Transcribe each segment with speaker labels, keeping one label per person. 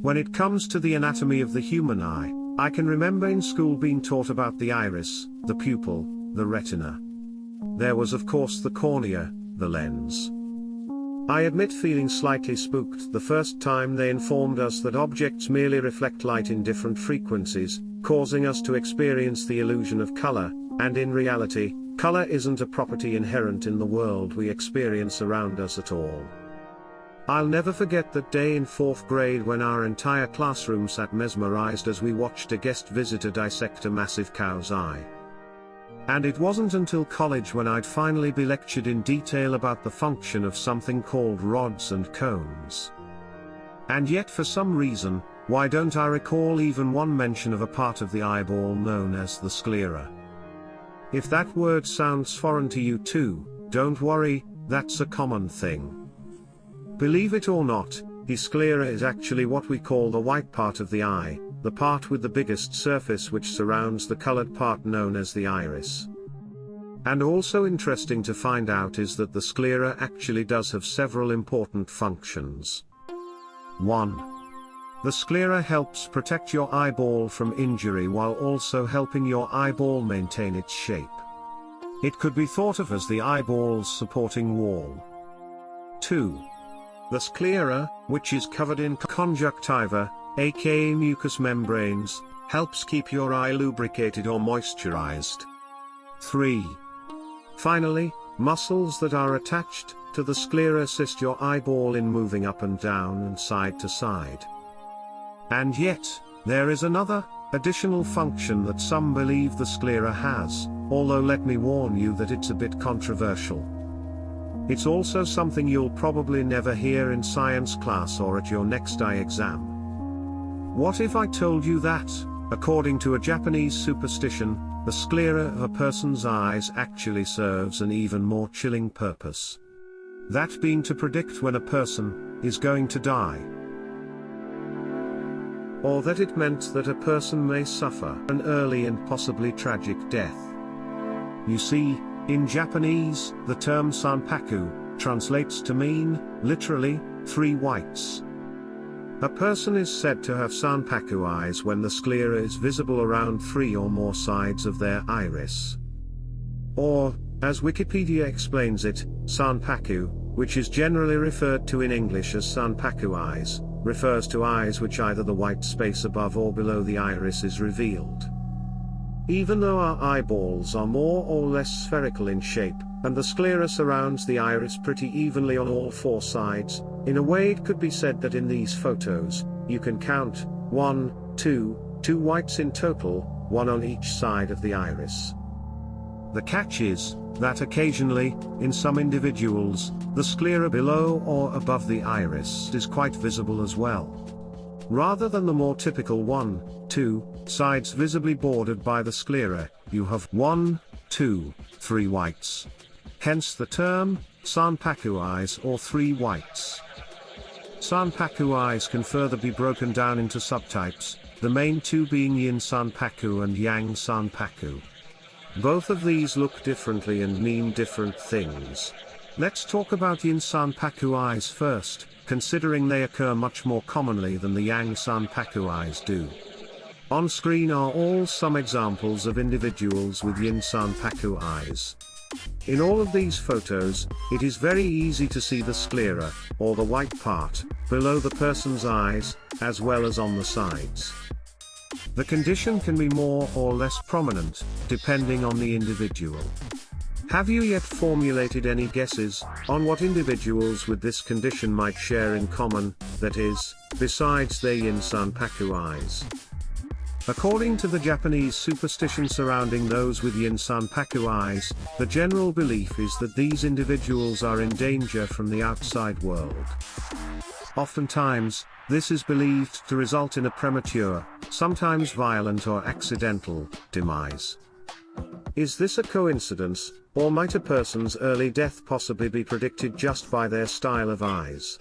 Speaker 1: When it comes to the anatomy of the human eye, I can remember in school being taught about the iris, the pupil, the retina. There was of course the cornea, the lens. I admit feeling slightly spooked the first time they informed us that objects merely reflect light in different frequencies, causing us to experience the illusion of color, and in reality, color isn't a property inherent in the world we experience around us at all. I'll never forget that day in 4th grade when our entire classroom sat mesmerized as we watched a guest visitor dissect a massive cow's eye. And it wasn't until college when I'd finally be lectured in detail about the function of something called rods and cones. And yet for some reason, why don't I recall even one mention of a part of the eyeball known as the sclera? If that word sounds foreign to you too, don't worry, that's a common thing. Believe it or not, the sclera is actually what we call the white part of the eye, the part with the biggest surface which surrounds the colored part known as the iris. And also interesting to find out is that the sclera actually does have several important functions. 1. The sclera helps protect your eyeball from injury while also helping your eyeball maintain its shape. It could be thought of as the eyeball's supporting wall. 2. The sclera, which is covered in conjunctiva, aka mucous membranes, helps keep your eye lubricated or moisturized. 3. Finally, muscles that are attached to the sclera assist your eyeball in moving up and down and side to side. And yet, there is another, additional function that some believe the sclera has, although let me warn you that it's a bit controversial. It's also something you'll probably never hear in science class or at your next eye exam. What if I told you that, according to a Japanese superstition, the sclera of a person's eyes actually serves an even more chilling purpose? That being to predict when a person is going to die. Or that it meant that a person may suffer an early and possibly tragic death. You see, in Japanese, the term Sanpaku translates to mean, literally, 3 whites. A person is said to have Sanpaku eyes when the sclera is visible around 3 or more sides of their iris. Or, as Wikipedia explains it, Sanpaku, which is generally referred to in English as Sanpaku eyes, refers to eyes which either the white space above or below the iris is revealed. Even though our eyeballs are more or less spherical in shape, and the sclera surrounds the iris pretty evenly on all 4 sides, in a way it could be said that in these photos, you can count 2 whites in total, 1 on each side of the iris. The catch is that occasionally, in some individuals, the sclera below or above the iris is quite visible as well. Rather than the more typical 2 sides visibly bordered by the sclera, you have 3 whites. Hence the term, Sanpaku eyes or 3 whites. Sanpaku eyes can further be broken down into subtypes, the main 2 being Yin Sanpaku and Yang Sanpaku. Both of these look differently and mean different things. Let's talk about Yin Sanpaku eyes first, considering they occur much more commonly than the Yang Sanpaku eyes do. On screen are all some examples of individuals with Yin Sanpaku eyes. In all of these photos, it is very easy to see the sclera, or the white part, below the person's eyes, as well as on the sides. The condition can be more or less prominent, depending on the individual. Have you yet formulated any guesses on what individuals with this condition might share in common, that is, besides their Yin Sanpaku eyes? According to the Japanese superstition surrounding those with Yin Sanpaku eyes, the general belief is that these individuals are in danger from the outside world. Oftentimes, this is believed to result in a premature, sometimes violent or accidental, demise. Is this a coincidence, or might a person's early death possibly be predicted just by their style of eyes?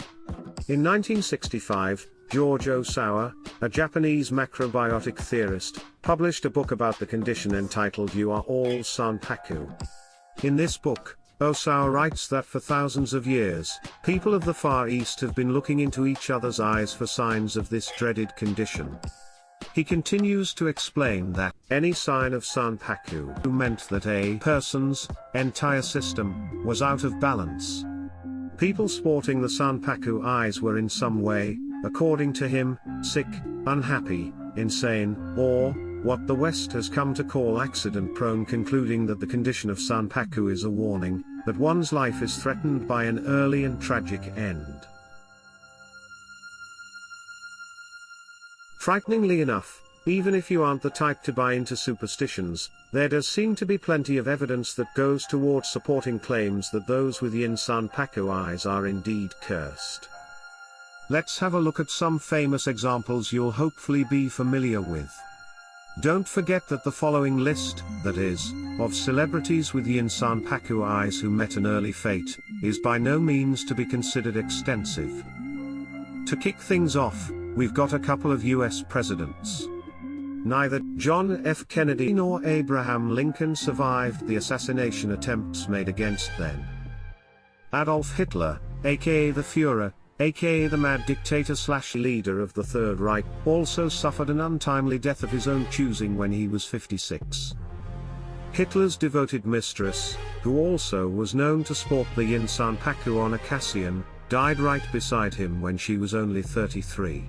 Speaker 1: In 1965, George Osawa, a Japanese macrobiotic theorist, published a book about the condition entitled You Are All Sanpaku. In this book, Osao writes that for thousands of years, people of the Far East have been looking into each other's eyes for signs of this dreaded condition. He continues to explain that any sign of Sanpaku meant that a person's entire system was out of balance. People sporting the Sanpaku eyes were in some way, according to him, sick, unhappy, insane, or what the West has come to call accident-prone, concluding that the condition of Sanpaku is a warning that one's life is threatened by an early and tragic end. Frighteningly enough, even if you aren't the type to buy into superstitions, there does seem to be plenty of evidence that goes towards supporting claims that those with yin Sanpaku eyes are indeed cursed. Let's have a look at some famous examples you'll hopefully be familiar with. Don't forget that the following list, that is, of celebrities with yin Sanpaku eyes who met an early fate, is by no means to be considered extensive. To kick things off, we've got a couple of US presidents. Neither John F. Kennedy nor Abraham Lincoln survived the assassination attempts made against them. Adolf Hitler, aka the Führer, aka the mad dictator/leader of the Third Reich, also suffered an untimely death of his own choosing when he was 56. Hitler's devoted mistress, who also was known to sport the yin Sanpaku on occasion, died right beside him when she was only 33.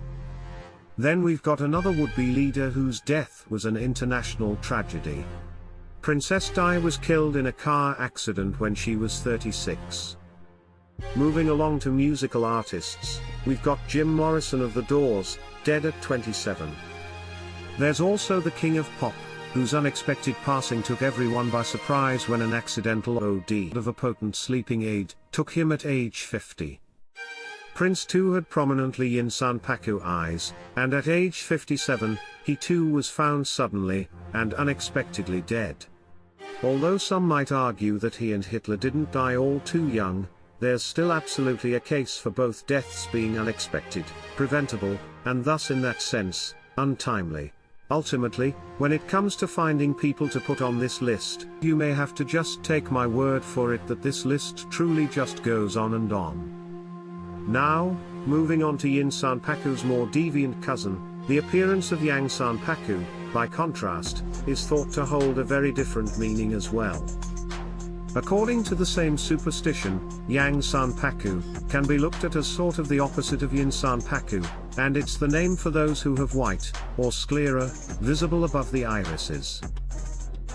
Speaker 1: Then we've got another would-be leader whose death was an international tragedy. Princess Di was killed in a car accident when she was 36. Moving along to musical artists, we've got Jim Morrison of The Doors, dead at 27. There's also the King of Pop, whose unexpected passing took everyone by surprise when an accidental OD of a potent sleeping aid took him at age 50. Prince too had prominently yin Sanpaku eyes, and at age 57, he too was found suddenly and unexpectedly dead. Although some might argue that he and Hitler didn't die all too young, there's still absolutely a case for both deaths being unexpected, preventable, and thus in that sense, untimely. Ultimately, when it comes to finding people to put on this list, you may have to just take my word for it that this list truly just goes on and on. Now, moving on to yin Sanpaku's more deviant cousin, the appearance of yang Sanpaku, by contrast, is thought to hold a very different meaning as well. According to the same superstition, yang Sanpaku can be looked at as sort of the opposite of yin Sanpaku, and it's the name for those who have white, or sclera, visible above the irises.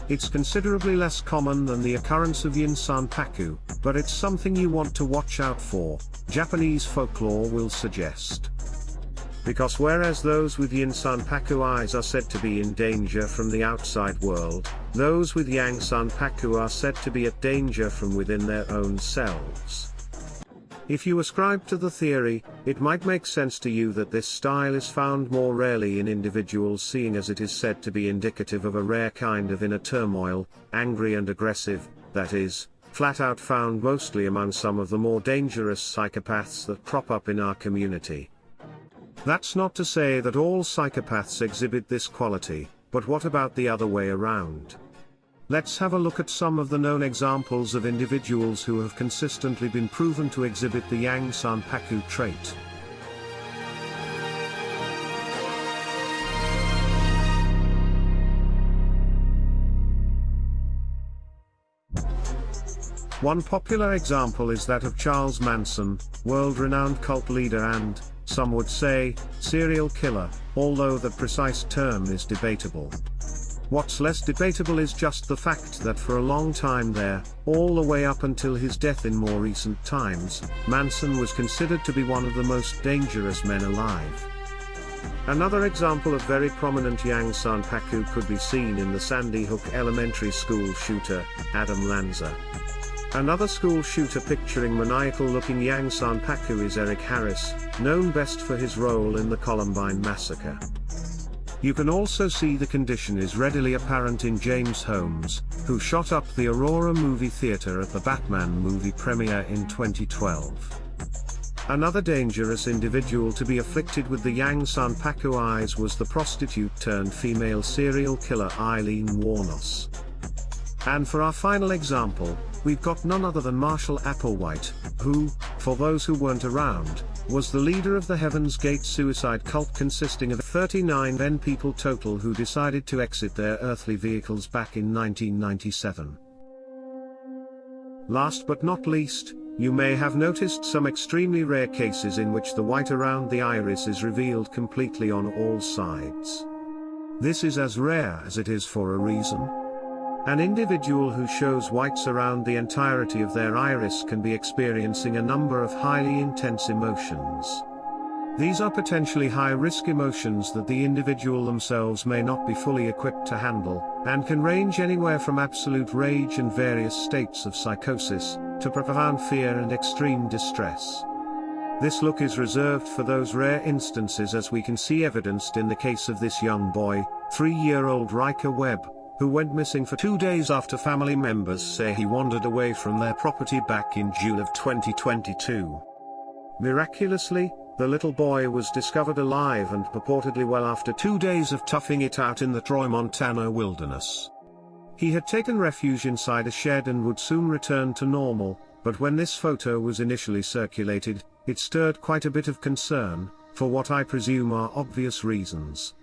Speaker 1: It's considerably less common than the occurrence of yin Sanpaku, but it's something you want to watch out for, Japanese folklore will suggest. Because whereas those with yin Sanpaku eyes are said to be in danger from the outside world, those with yang Sanpaku are said to be at danger from within their own selves. If you ascribe to the theory, it might make sense to you that this style is found more rarely in individuals, seeing as it is said to be indicative of a rare kind of inner turmoil, angry and aggressive, that is, flat out found mostly among some of the more dangerous psychopaths that crop up in our community. That's not to say that all psychopaths exhibit this quality, but what about the other way around? Let's have a look at some of the known examples of individuals who have consistently been proven to exhibit the yang Sanpaku trait. One popular example is that of Charles Manson, world-renowned cult leader and, some would say, serial killer, although the precise term is debatable. What's less debatable is just the fact that for a long time there, all the way up until his death in more recent times, Manson was considered to be one of the most dangerous men alive. Another example of very prominent yang Sanpaku could be seen in the Sandy Hook Elementary School shooter, Adam Lanza. Another school shooter picturing maniacal-looking yang Sanpaku is Eric Harris, known best for his role in the Columbine massacre. You can also see the condition is readily apparent in James Holmes, who shot up the Aurora movie theater at the Batman movie premiere in 2012. Another dangerous individual to be afflicted with the yang Sanpaku eyes was the prostitute-turned-female serial killer Eileen Wuornos. And for our final example, we've got none other than Marshall Applewhite, who, for those who weren't around, was the leader of the Heaven's Gate suicide cult consisting of 39 people total who decided to exit their earthly vehicles back in 1997. Last but not least, you may have noticed some extremely rare cases in which the white around the iris is revealed completely on all sides. This is as rare as it is for a reason. An individual who shows whites around the entirety of their iris can be experiencing a number of highly intense emotions. These are potentially high-risk emotions that the individual themselves may not be fully equipped to handle, and can range anywhere from absolute rage and various states of psychosis, to profound fear and extreme distress. This look is reserved for those rare instances, as we can see evidenced in the case of this young boy, 3-year-old Riker Webb, who went missing for 2 days after family members say he wandered away from their property back in June of 2022. Miraculously, the little boy was discovered alive and purportedly well after 2 days of toughing it out in the Troy, Montana wilderness. He had taken refuge inside a shed and would soon return to normal, but when this photo was initially circulated, it stirred quite a bit of concern, for what I presume are obvious reasons.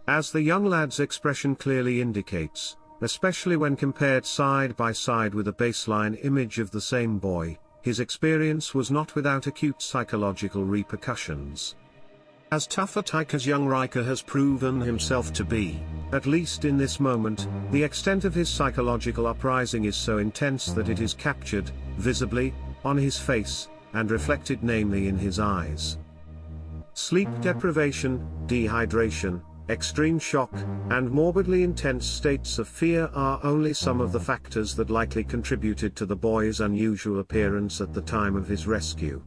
Speaker 1: As the young lad's expression clearly indicates, especially when compared side by side with a baseline image of the same boy, his experience was not without acute psychological repercussions. As tough a tyke as young Riker has proven himself to be, at least in this moment, the extent of his psychological uprising is so intense that it is captured, visibly, on his face, and reflected namely in his eyes. Sleep deprivation, dehydration, extreme shock, and morbidly intense states of fear are only some of the factors that likely contributed to the boy's unusual appearance at the time of his rescue.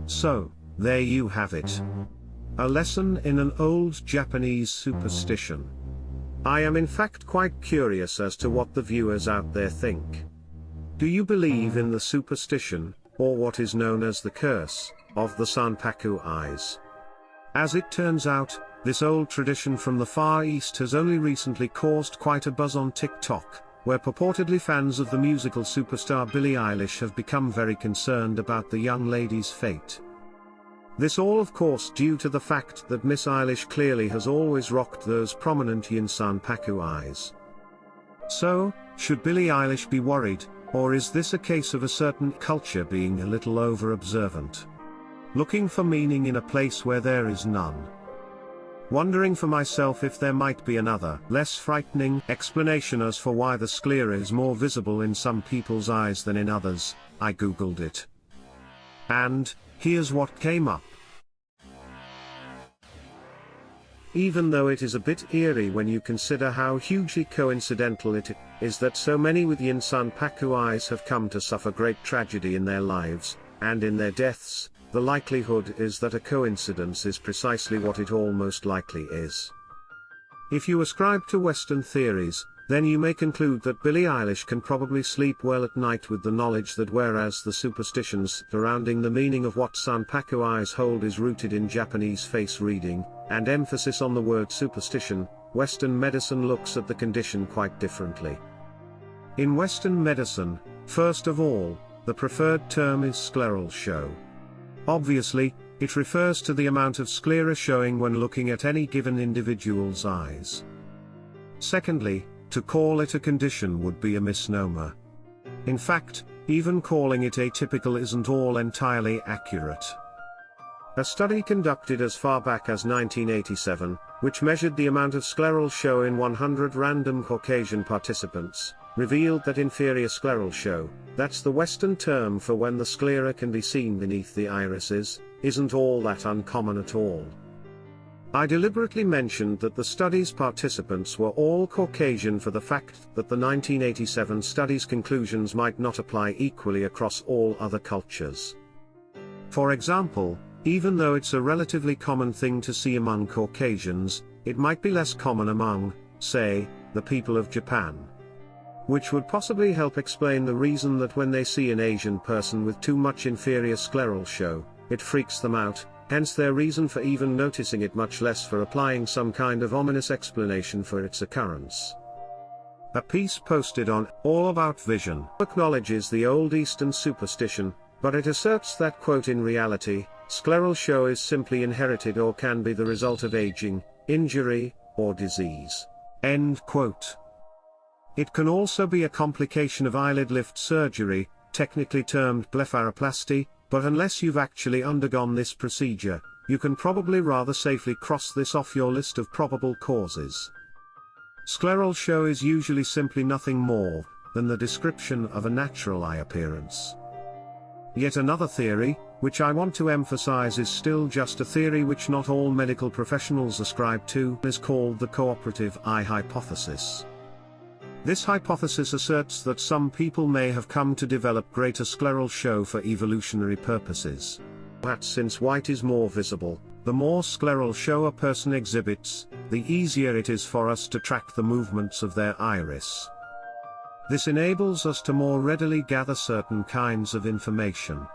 Speaker 1: So, there you have it. A lesson in an old Japanese superstition. I am in fact quite curious as to what the viewers out there think. Do you believe in the superstition, or what is known as the curse, of the Sanpaku eyes? As it turns out, this old tradition from the Far East has only recently caused quite a buzz on TikTok, where purportedly fans of the musical superstar Billie Eilish have become very concerned about the young lady's fate. This all of course due to the fact that Miss Eilish clearly has always rocked those prominent yin Sanpaku eyes. So, should Billie Eilish be worried, or is this a case of a certain culture being a little over-observant? Looking for meaning in a place where there is none. Wondering for myself if there might be another, less frightening, explanation as for why the sclera is more visible in some people's eyes than in others, I googled it. And, here's what came up. Even though it is a bit eerie when you consider how hugely coincidental it is that so many with yin Sanpaku eyes have come to suffer great tragedy in their lives, and in their deaths, the likelihood is that a coincidence is precisely what it almost likely is. If you ascribe to Western theories, then you may conclude that Billie Eilish can probably sleep well at night with the knowledge that whereas the superstitions surrounding the meaning of what Sanpaku eyes hold is rooted in Japanese face reading, and emphasis on the word superstition, Western medicine looks at the condition quite differently. In Western medicine, first of all, the preferred term is scleral show. Obviously, it refers to the amount of sclera showing when looking at any given individual's eyes. Secondly, to call it a condition would be a misnomer. In fact, even calling it atypical isn't all entirely accurate. A study conducted as far back as 1987, which measured the amount of scleral show in 100 random Caucasian participants, revealed that inferior scleral show, that's the Western term for when the sclera can be seen beneath the irises, isn't all that uncommon at all. I deliberately mentioned that the study's participants were all Caucasian for the fact that the 1987 study's conclusions might not apply equally across all other cultures. For example, even though it's a relatively common thing to see among Caucasians, it might be less common among, say, the people of Japan. Which would possibly help explain the reason that when they see an Asian person with too much inferior scleral show, it freaks them out, hence their reason for even noticing it, much less for applying some kind of ominous explanation for its occurrence. A piece posted on All About Vision acknowledges the old Eastern superstition, but it asserts that, quote, in reality, scleral show is simply inherited or can be the result of aging, injury, or disease. End quote. It can also be a complication of eyelid lift surgery, technically termed blepharoplasty, but unless you've actually undergone this procedure, you can probably rather safely cross this off your list of probable causes. Scleral show is usually simply nothing more than the description of a natural eye appearance. Yet another theory, which I want to emphasize is still just a theory which not all medical professionals ascribe to, is called the cooperative eye hypothesis. This hypothesis asserts that some people may have come to develop greater scleral show for evolutionary purposes. That since white is more visible, the more scleral show a person exhibits, the easier it is for us to track the movements of their iris. This enables us to more readily gather certain kinds of information.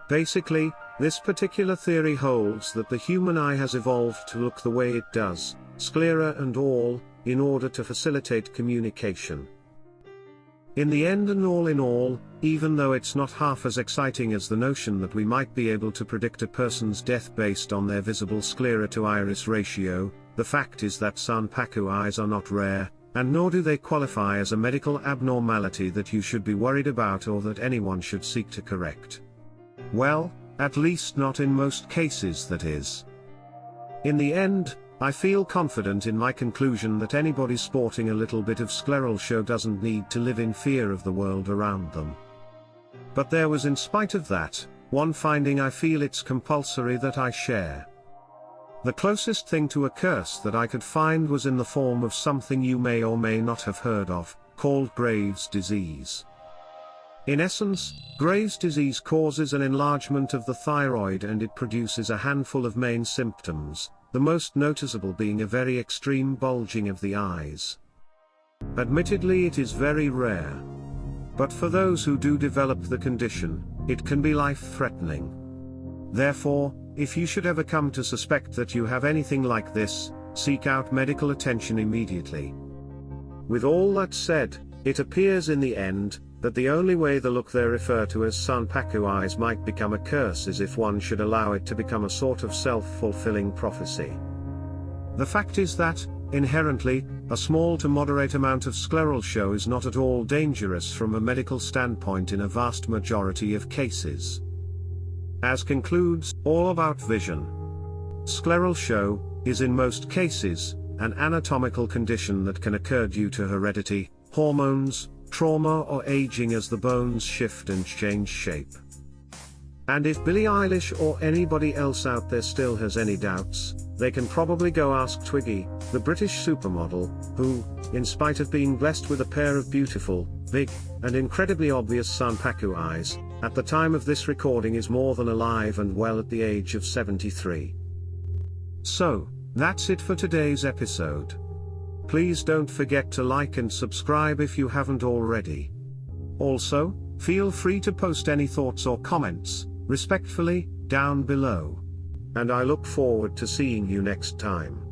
Speaker 1: Basically, this particular theory holds that the human eye has evolved to look the way it does, sclera and all, in order to facilitate communication. In the end and all in all, even though it's not half as exciting as the notion that we might be able to predict a person's death based on their visible sclera to iris ratio, the fact is that Sanpaku eyes are not rare, and nor do they qualify as a medical abnormality that you should be worried about or that anyone should seek to correct. Well, at least not in most cases, that is. In the end, I feel confident in my conclusion that anybody sporting a little bit of scleral show doesn't need to live in fear of the world around them. But there was, in spite of that, one finding I feel it's compulsory that I share. The closest thing to a curse that I could find was in the form of something you may or may not have heard of, called Graves' disease. In essence, Graves' disease causes an enlargement of the thyroid and it produces a handful of main symptoms, the most noticeable being a very extreme bulging of the eyes. Admittedly, it is very rare. But for those who do develop the condition, it can be life-threatening. Therefore, if you should ever come to suspect that you have anything like this, seek out medical attention immediately. With all that said, it appears in the end, that the only way the look they refer to as Sanpaku eyes might become a curse is if one should allow it to become a sort of self-fulfilling prophecy. The fact is that, inherently, a small to moderate amount of scleral show is not at all dangerous from a medical standpoint in a vast majority of cases. As concludes All About Vision, scleral show is in most cases an anatomical condition that can occur due to heredity, hormones, trauma or aging as the bones shift and change shape. And if Billie Eilish or anybody else out there still has any doubts, they can probably go ask Twiggy, the British supermodel, who, in spite of being blessed with a pair of beautiful, big, and incredibly obvious Sanpaku eyes, at the time of this recording is more than alive and well at the age of 73. So, that's it for today's episode. Please don't forget to like and subscribe if you haven't already. Also, feel free to post any thoughts or comments, respectfully, down below. And I look forward to seeing you next time.